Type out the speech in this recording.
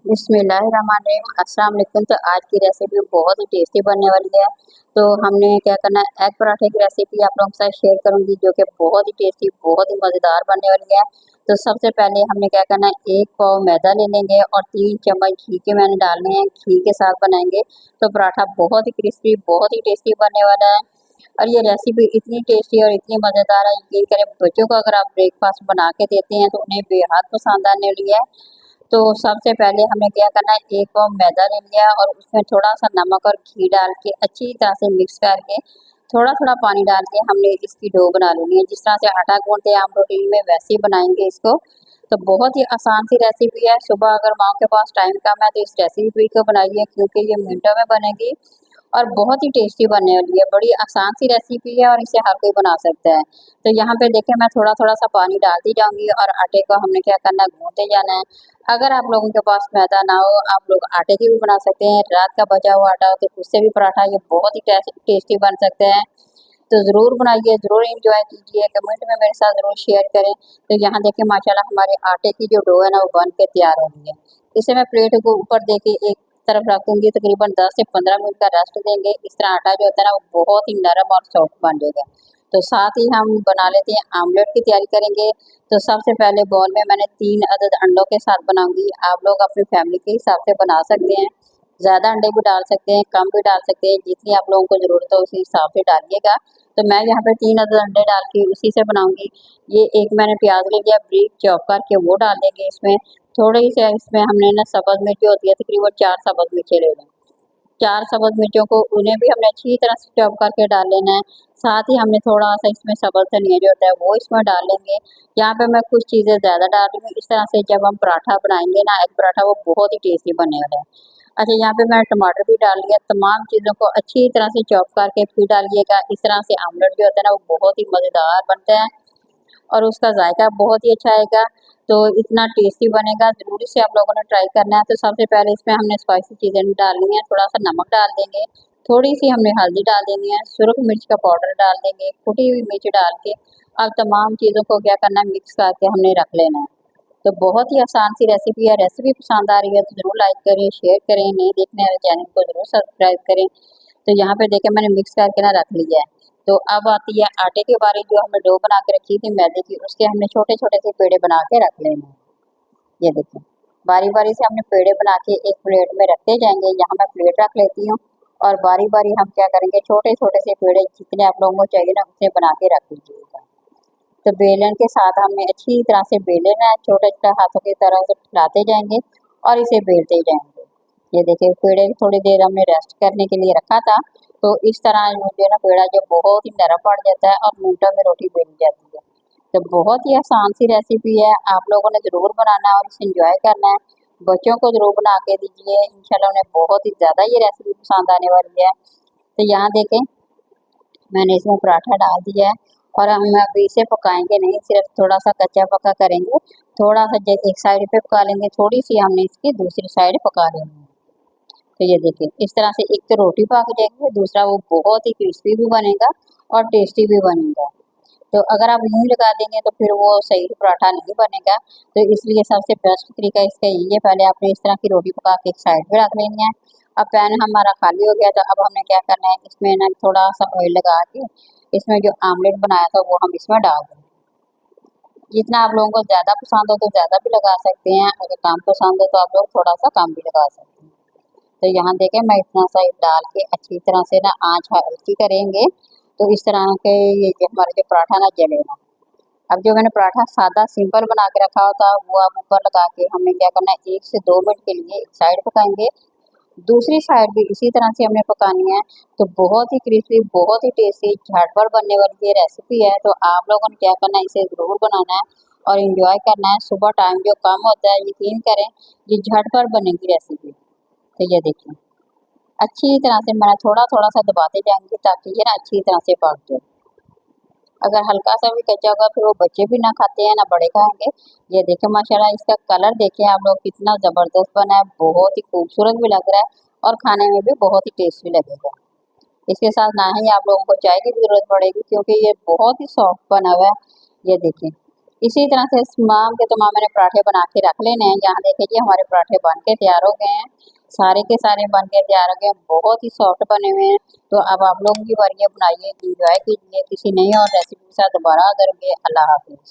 बिस्मिल्लाहिर्रहमानिर्रहीम। अस्सलाम वालेकुम। तो आज की रेसिपी बहुत ही टेस्टी बनने वाली है। तो हमने क्या करना है, एग पराठे की रेसिपी आप लोगों के साथ शेयर करूंगी, जो कि बहुत ही टेस्टी, बहुत ही मज़ेदार बनने वाली है। तो सबसे पहले हमने क्या करना है, एक पाव मैदा ले लेंगे और 3 चम्मच घी के मैंने डालने हैं। घी के साथ बनाएंगे तो पराठा बहुत ही क्रिस्पी, बहुत ही टेस्टी बनने वाला है। और ये रेसिपी इतनी टेस्टी और इतनी मज़ेदार है, यकीन करें बच्चों को अगर आप ब्रेकफास्ट बना के देते हैं तो उन्हें बेहद पसंद आने वाली है। तो सबसे पहले हमें क्या करना है, एक पाव मैदा ले लिया और उसमें थोड़ा सा नमक और घी डाल के अच्छी तरह से मिक्स करके थोड़ा थोड़ा पानी डाल के हमने इसकी डो बना लेनी है। जिस तरह से आटा गूंथते हैं हम रोटी में, वैसे ही बनाएंगे इसको। तो बहुत ही आसान सी रेसिपी है। सुबह अगर माँ के पास टाइम कम है तो इस रेसिपी को बनाइए, क्योंकि ये मिनटों में बनेगी और बहुत ही टेस्टी बनने वाली है। बड़ी आसान सी रेसिपी है और इसे हर कोई बना सकता है। तो यहाँ पे देखें, मैं थोड़ा थोड़ा सा पानी डालती जाऊंगी और आटे को हमने क्या करना है, गूंथते जाना है। अगर आप लोगों के पास मैदा ना हो, आप लोग आटे की भी बना सकते हैं। रात का बचा हुआ आटा हो तो उससे भी पराठा ये बहुत ही टेस्टी बन सकते हैं। तो ज़रूर बनाइए, ज़रूर इंजॉय कीजिए, कमेंट में मेरे साथ ज़रूर शेयर करें। तो यहाँ देखिए माशाल्लाह हमारे आटे की जो डो है ना, वो बन के तैयार हो गई है। इसे मैं प्लेट को ऊपर दे के एक तरफ रख दूंगी, तकरीबन 10 से 15 मिनट का रेस्ट देंगे। इस तरह आटा जो होता है ना, वो बहुत ही नरम और सॉफ्ट बन जाएगा। तो साथ ही हम बना लेते हैं आमलेट की तैयारी करेंगे। तो सबसे पहले बॉल में मैंने 3 अदद अंडों के साथ बनाऊंगी। आप लोग अपनी फैमिली के हिसाब से बना सकते हैं, ज़्यादा अंडे भी डाल सकते हैं, कम भी डाल सकते हैं, जितनी आप लोगों को ज़रूरत हो उसी हिसाब से डालिएगा। तो मैं यहाँ पे 3 अदद अंडे डाल के उसी से बनाऊंगी। ये एक मैंने प्याज ले लिया, ब्रीक चॉप करके वो डाल देंगे इसमें। थोड़ी सी इसमें हमने ना सब्ज़ मिर्ची होती है, तकरीबन 4 सब्ज़ मिर्ची ले लें। 4 सब्ज़ मिर्चों को उन्हें भी हमने अच्छी तरह से चॉप करके डाल लेना है। साथ ही हमने थोड़ा सा इसमें सब्ज़ धनिया जो होता है वो इसमें डाल लेंगे। यहाँ पे मैं कुछ चीज़ें ज़्यादा डाल रही हूँ। इस तरह से जब हम पराठा बनाएंगे ना, एग पराठा, वो बहुत ही टेस्टी बने वाला है। अच्छा, यहाँ पे मैंने टमाटर भी डाल लिया। तमाम चीज़ों को अच्छी तरह से चॉप करके फिर डालिएगा। इस तरह से आमलेट जो होता है ना, वो बहुत ही मज़ेदार बनता है और उसका जायका बहुत ही अच्छा आएगा। तो इतना टेस्टी बनेगा, ज़रूर इसे आप लोगों ने ट्राई करना है। तो सबसे पहले इसमें हमने स्पाइसी चीज़ें नहीं डालनी है। थोड़ा सा नमक डाल देंगे, थोड़ी सी हमने हल्दी डाल देनी है, सुरख मिर्च का पाउडर डाल देंगे, कुटी हुई मिर्च डाल के अब तमाम चीज़ों को क्या करना है, मिक्स करके हमने रख लेना है। तो बहुत ही आसान सी रेसिपी है। रेसिपी पसंद आ रही है तो ज़रूर लाइक करें, शेयर करें, नहीं देखने वाले चैनल को ज़रूर सब्सक्राइब करें। तो यहाँ पे देखें मैंने मिक्स करके ना रख लिया है। तो अब आती है आटे की बारी। जो हमने डो बना के रखी थी मैदे की, उसके हमने छोटे छोटे से पेड़े बना के रख लेने हैं। ये देखिए, बारी बारी से हमने पेड़े बना के एक प्लेट में रखते जाएंगे। यहाँ मैं प्लेट रख लेती हूँ और बारी बारी हम क्या करेंगे, छोटे छोटे से पेड़े जितने आप लोगों को चाहिए ना, उतने बना के रख लीजिएगा। तो बेलन के साथ हमने अच्छी तरह से बेल लेना है, छोटे छोटे हाथों की तरह से फैलाते जाएंगे और इसे बेलते जाएंगे। ये देखिए, पेड़े थोड़ी देर हमने रेस्ट करने के लिए रखा था। तो इस तरह मुझे ना पेड़ा जो बहुत ही नरम पड़ जाता है और मिनटों में रोटी बेल जाती है। तो बहुत ही आसान सी रेसिपी है, आप लोगों ने ज़रूर बनाना है और इसे इंजॉय करना है। बच्चों को ज़रूर बना के दीजिए, इंशाल्लाह उन्हें बहुत ही ज़्यादा ये रेसिपी पसंद आने वाली है। तो यहाँ देखें, मैंने इसमें पराठा डाल दिया है और हम अभी इसे पकाएंगे नहीं, सिर्फ थोड़ा सा कच्चा पका करेंगे। थोड़ा सा एक साइड पे पका लेंगे, थोड़ी सी हमने इसकी दूसरी साइड पका लेंगे। तो ये देखिए, इस तरह से एक तो रोटी पक जाएगी, दूसरा वो बहुत ही क्रिस्पी भी बनेगा और टेस्टी भी बनेगा। तो अगर आप यूँ लगा देंगे तो फिर वो सही पराठा नहीं बनेगा। तो इसलिए सबसे बेस्ट तरीका इसका यही है, पहले आपने इस तरह की रोटी पका के एक साइड पे रख लेनी है। अब पैन हमारा खाली हो गया, तो अब हमने क्या करना है, इसमें ना थोड़ा सा ऑयल लगा के इसमें जो आमलेट बनाया था वो हम इसमें डाल देंगे। जितना आप लोगों को ज़्यादा पसंद हो तो ज़्यादा भी लगा सकते हैं, अगर कम पसंद हो तो आप लोग थोड़ा सा कम भी लगा सकते हैं। तो यहाँ देखें, मैं इतना सा डाल के अच्छी तरह से ना आँच हल्की करेंगे तो इस तरह के ये जो हमारा जो पराठा ना जलेगा। अब जो मैंने पराठा सादा सिंपल बना के रखा होता वो अब ऊपर लगा के हमने क्या करना है, 1 से 2 मिनट के लिए एक साइड पकाएंगे, दूसरी साइड भी इसी तरह से हमने पकानी है। तो बहुत ही क्रिस्पी, बहुत ही टेस्टी, झटपट बनने वाली ये रेसिपी है। तो आप लोगों ने क्या करना है, इसे ज़रूर बनाना है और इंजॉय करना है। सुबह टाइम जो कम होता है, यकीन करें ये झटपट बनेगी रेसिपी। तो ये देखिए, अच्छी तरह से मैं थोड़ा थोड़ा सा दबाते जाएंगे ताकि ये ना अच्छी तरह से पक जाए। अगर हल्का सा भी कच्चा होगा फिर वो बच्चे भी ना खाते हैं ना बड़े खाएंगे। ये देखें माशाल्लाह, इसका कलर देखिए आप लोग, कितना ज़बरदस्त बना है, बहुत ही खूबसूरत भी लग रहा है और खाने में भी बहुत ही टेस्टी लगेगा। इसके साथ ना ही आप लोगों को चाय की भी ज़रूरत पड़ेगी, क्योंकि ये बहुत ही सॉफ्ट बना हुआ है। ये देखिए, इसी तरह से तमाम के तमाम मैंने पराठे बना के रख लेने हैं। यहाँ देखिए जी हमारे पराठे बन के तैयार हो गए हैं, सारे के सारे बन के तैयार हो गए हैं, बहुत ही सॉफ्ट बने हुए हैं। तो अब आप लोगों की बारी है, बनाइए, एंजॉय कीजिए। किसी नई और रेसिपी के साथ दोबारा करेंगे। अल्लाह हाफिज़।